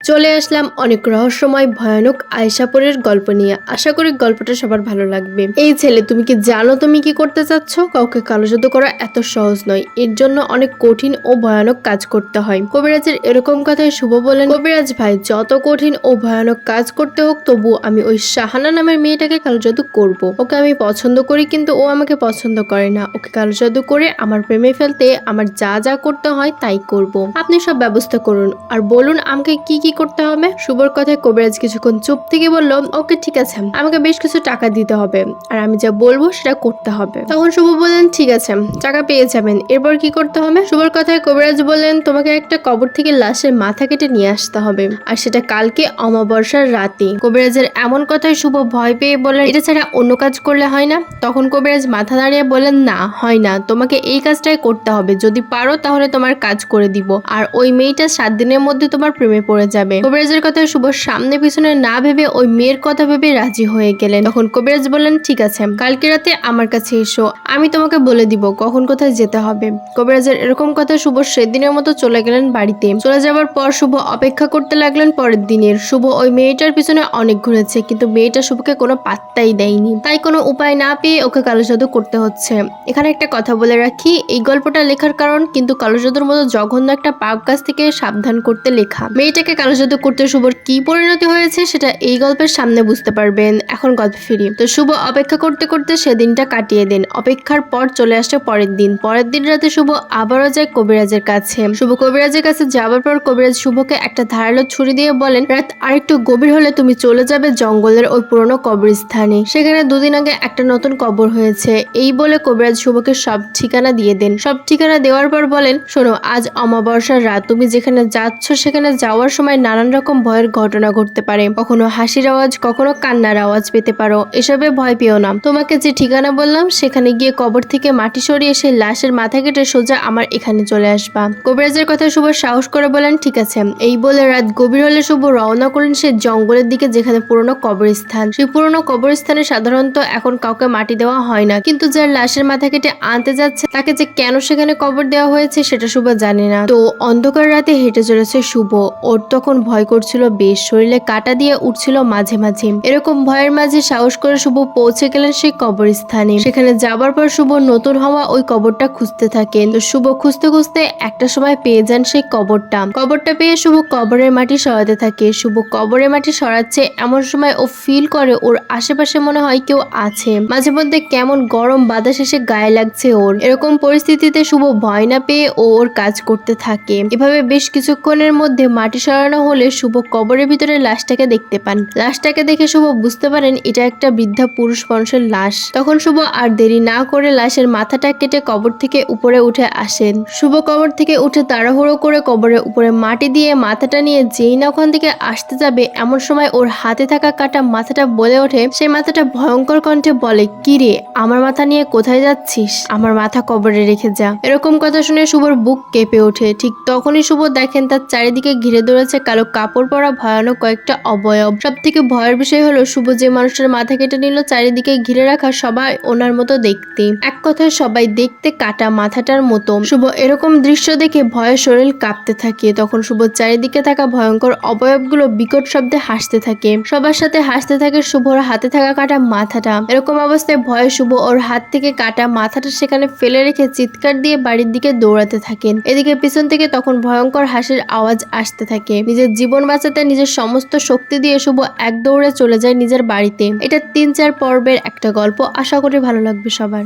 চলে আসলাম অনেক রহস্যময় ভয়ানক আয়েশাপুরের গল্প নিয়ে। আশা করি গল্পটা সবার ভালো লাগবে। এই ছেলে, তুমি কি জানো তুমি কি করতে চাচ্ছ? কাউকে কালো জাদু করা এত সহজ নয়, এর জন্য অনেক কঠিন ও ভয়ানক কাজ করতে হয়। কবিরাজের এরকম কথায় শুভ বলেন, কবিরাজ ভাই, যত কঠিন ও ভয়ানক কাজ করতে হোক, তবু আমি ওই শাহানা নামের মেয়েটাকে কালো জাদু করব। ওকে আমি পছন্দ করি, কিন্তু ও আমাকে পছন্দ করে না। ওকে কালো জাদু করে আমার প্রেমে ফেলতে আমার যা যা করতে হয় তাই করব। আপনি সব ব্যবস্থা করুন আর বলুন আমাকে কি কি করতে হবে। শুভর কথায় কবিরাজ কিছুক্ষণ চুপ থেকে বলল, ওকে ঠিক আছে, আমাকে বেশ কিছু টাকা দিতে হবে আর আমি যা বলবো সেটা করতে হবে। তখন শুভ বললেন, ঠিক আছে, টাকা পেয়ে যাবেন, এরপর কি করতে হবে? শুভর কথায় কবিরাজ বললেন, তোমাকে একটা কবর থেকে লাশের মাথা কেটে নিয়ে আসতে হবে, আর সেটা কালকে অমাবস্যার রাতে। কবিরাজের এমন কথায় শুভ ভয় পেয়ে বলেন, এটা ছাড়া অন্য কাজ করলে হয় না? তখন কবিরাজ মাথা দাঁড়িয়ে বলেন, না, হয় না, তোমাকে এই কাজটাই করতে হবে। যদি পারো তাহলে তোমার কাজ করে দিব, আর ওই মেয়েটা 7 দিনের মধ্যে তোমার প্রেমে পড়ে যাবে। কবিরাজের কথা শুভ সামনে পিছনে না ভেবে ওই মেয়ের কথা ভেবে রাজি হয়ে গেলেন। তখন কবিরাজ বললেন, ঠিক আছে, কালকে রাতে আমার কাছে এসো, আমি তোমাকে বলে দিব কখন কোথায় যেতে হবে। কবিরাজের এরকম কথা শুভ সেদিনের মতো চলে গেলেন বাড়িতে। চলে যাওয়ার পর শুভ অপেক্ষা করতে লাগলেন পরের দিনের। শুভ ওই মেয়েটার পিছনে অনেক ঘুরেছে, কিন্তু মেয়েটা শুভকে কোনো পাত্তাই দেয়নি। তাই কোনো উপায় না পেয়ে ওকে কালো জাদু করতে হচ্ছে। এখানে একটা কথা বলে রাখি, এই গল্পটা লেখার কারণ কিন্তু কালো জাদুর মতো জঘন্য একটা পাপ কাজ থেকে সাবধান করতে লেখা। মেয়েটাকে কালো জাদু করতে শুভর কি পরিণতি হয়েছে সেটা এই গল্পের সামনে বুঝতে পারবেন। এখন গল্প ফিরি। তো শুভ অপেক্ষা করতে করতে সেদিনটা কাটিয়ে দেন। অপেক্ষার পর চলে আসে পরের দিন। পরের দিন রাতে শুভ আবারও যায় কবিরাজের কাছে। শুভ কবিরাজের কাছে যাওয়ার পর কবিরাজ শুভকে একটা ধারালো ছুরি দিয়ে বলেন, রাত আরেকটু গভীর হলে তুমি চলে যাবে জঙ্গলের ওই পুরনো কবরস্থানে। সেখানে দুদিন আগে একটা নতুন কবর হয়েছে। এই বলে কবিরাজ শুভকে সব ঠিকানা দিয়ে দেন। সব ঠিকানা দেওয়ার পর বলেন, শোনো, আজ অমাবস্যার রাত, তুমি যেখানে যাচ্ছ সেখানে যাওয়ার সময় নানান রকম ভয়ের ঘটনা ঘটতে পারে। কখনো হাসির আওয়াজ, কখনো কান্নার আওয়াজ পেতে পারো। এসবে ভয় পেও না। তোমাকে যে ঠিকানা বললাম সেখানে গিয়ে কবর থেকে মাটি সরিয়ে সেই লাশের মাথা কেটে সোজা আমার এখানে চলে আসবা। কবিরাজের কথা শুভ সাহস করে বলেন, ঠিক আছে। এই বলে রাত গভীর হলে শুভ রওনা করেন সে জঙ্গলের দিকে, যেখানে পুরনো কবরস্থান। সেই পুরনো কবরস্থানে সাধারণত এখন কাউকে মাটি দেওয়া হয় না, কিন্তু যার লাশের মাথা কেটে আনতে যাচ্ছে তাকে যে কেন সেখানে কবর দেওয়া হয়েছে সেটা শুভ জানে না। তো অন্ধকার রাতে হেঁটে চলেছে শুভ। ওর তখন ভয় করছিল বেশ, শরীরে কাটা দিয়ে উঠছিল মাঝে মাঝে। এরকম ভয়ের মাঝে সাহস করে শুভ পৌঁছে গেলেন সেই কবরস্থানে। সেখানে যাবার পর শুভ নতুন হওয়া ওই কবরটা খুঁজতে থাকেন। তো শুভ খুঁজতে খুঁজতে একটা সময় পেয়ে যান সেই কবরটা পেয়ে শুভ কবরের মাটি সরাতে থাকে। শুভ কবরের মাটি সরাচ্ছে এমন সময় ও ফিল করে ওর আশেপাশে মনে হয় কেউ আছে। মাঝে মধ্যে কেমন গরম বাতাস এসে গায়ে লাগছে ওর। এরকম পরিস্থিতিতে শুভ ভয় না পেয়ে ওর কাজ করতে থাকে। এভাবে বেশ কিছুক্ষণের মধ্যে মাটি সরানো হলে শুভ কবরের ভিতরে লাশটাকে দেখতে পান। লাশটাকে দেখে শুভ বুঝতে পারেন এটা একটা বৃদ্ধা পুরুষ মানুষের লাশ। তখন শুভ আর দেরি না করে লাশের মাথাটা কেটে কবর থেকে উপরে উঠে আসেন। শুভ কবর থেকে উঠে তাড়াহুড়ো করে কবরের উপরে মাটি দিয়ে মাথাটা নিয়ে যেই না ওখান থেকে আসতে যাবে, এমন সময় ওর হাতে থাকা কাটা মাথাটা বলে ওঠে। সেই মাথাটা ভয়ঙ্কর কণ্ঠে বলে, কি রে, আমার মাথা নিয়ে কোথায় যাচ্ছিস? আমার মাথা কবরে রেখে যা। এরকম কথা শুনে শুভর বুক কেঁপে ওঠে। ঠিক তখনই শুভ দেখেন তার চারিদিকে ঘিরে ধরেছে কালো কাপড় পরা ভয়ানক কয়েকটা অবয়ব। সব থেকে ভয়ের বিষয় হলো শুভ যে মানুষের মাথা কেটে নিল, চারিদিকে ঘিরে রাখা সবাই ওনার মতো দেখতে। এক কথায় সবাই দেখতে কাটা মাথাটার মতো। শুভ এরকম দৃশ্য দেখে ভয়ে শরীর কাঁপতে থাকে। তখন শুভ চারিদিকে থাকা ভয়ঙ্কর অবয়বগুলো বিকট শব্দে হাসতে থাকে। সবার সাথে হাসতে থাকে শুভর হাতে থাকা কাটা মাথাটা। এরকম অবস্থায় ভয়ে শুভ ওর হাত থেকে কাটা মাথাটা সেখানে ফেলে রেখে চিৎকার দিয়ে বাড়ির দিকে দৌড়াতে থাকেন। এদিকে পিছন থেকে তখন ভয়ঙ্কর হাসির আওয়াজ আসতে থাকে। নিজের জীবন বাঁচাতে নিজের সমস্ত শক্তি দিয়ে শুভ এক দৌড়ে চলে যায় নিজের বাড়িতে। এটা 3-4 পর্বের একটা গল্প। আশা করি ভালো লাগবে সবার।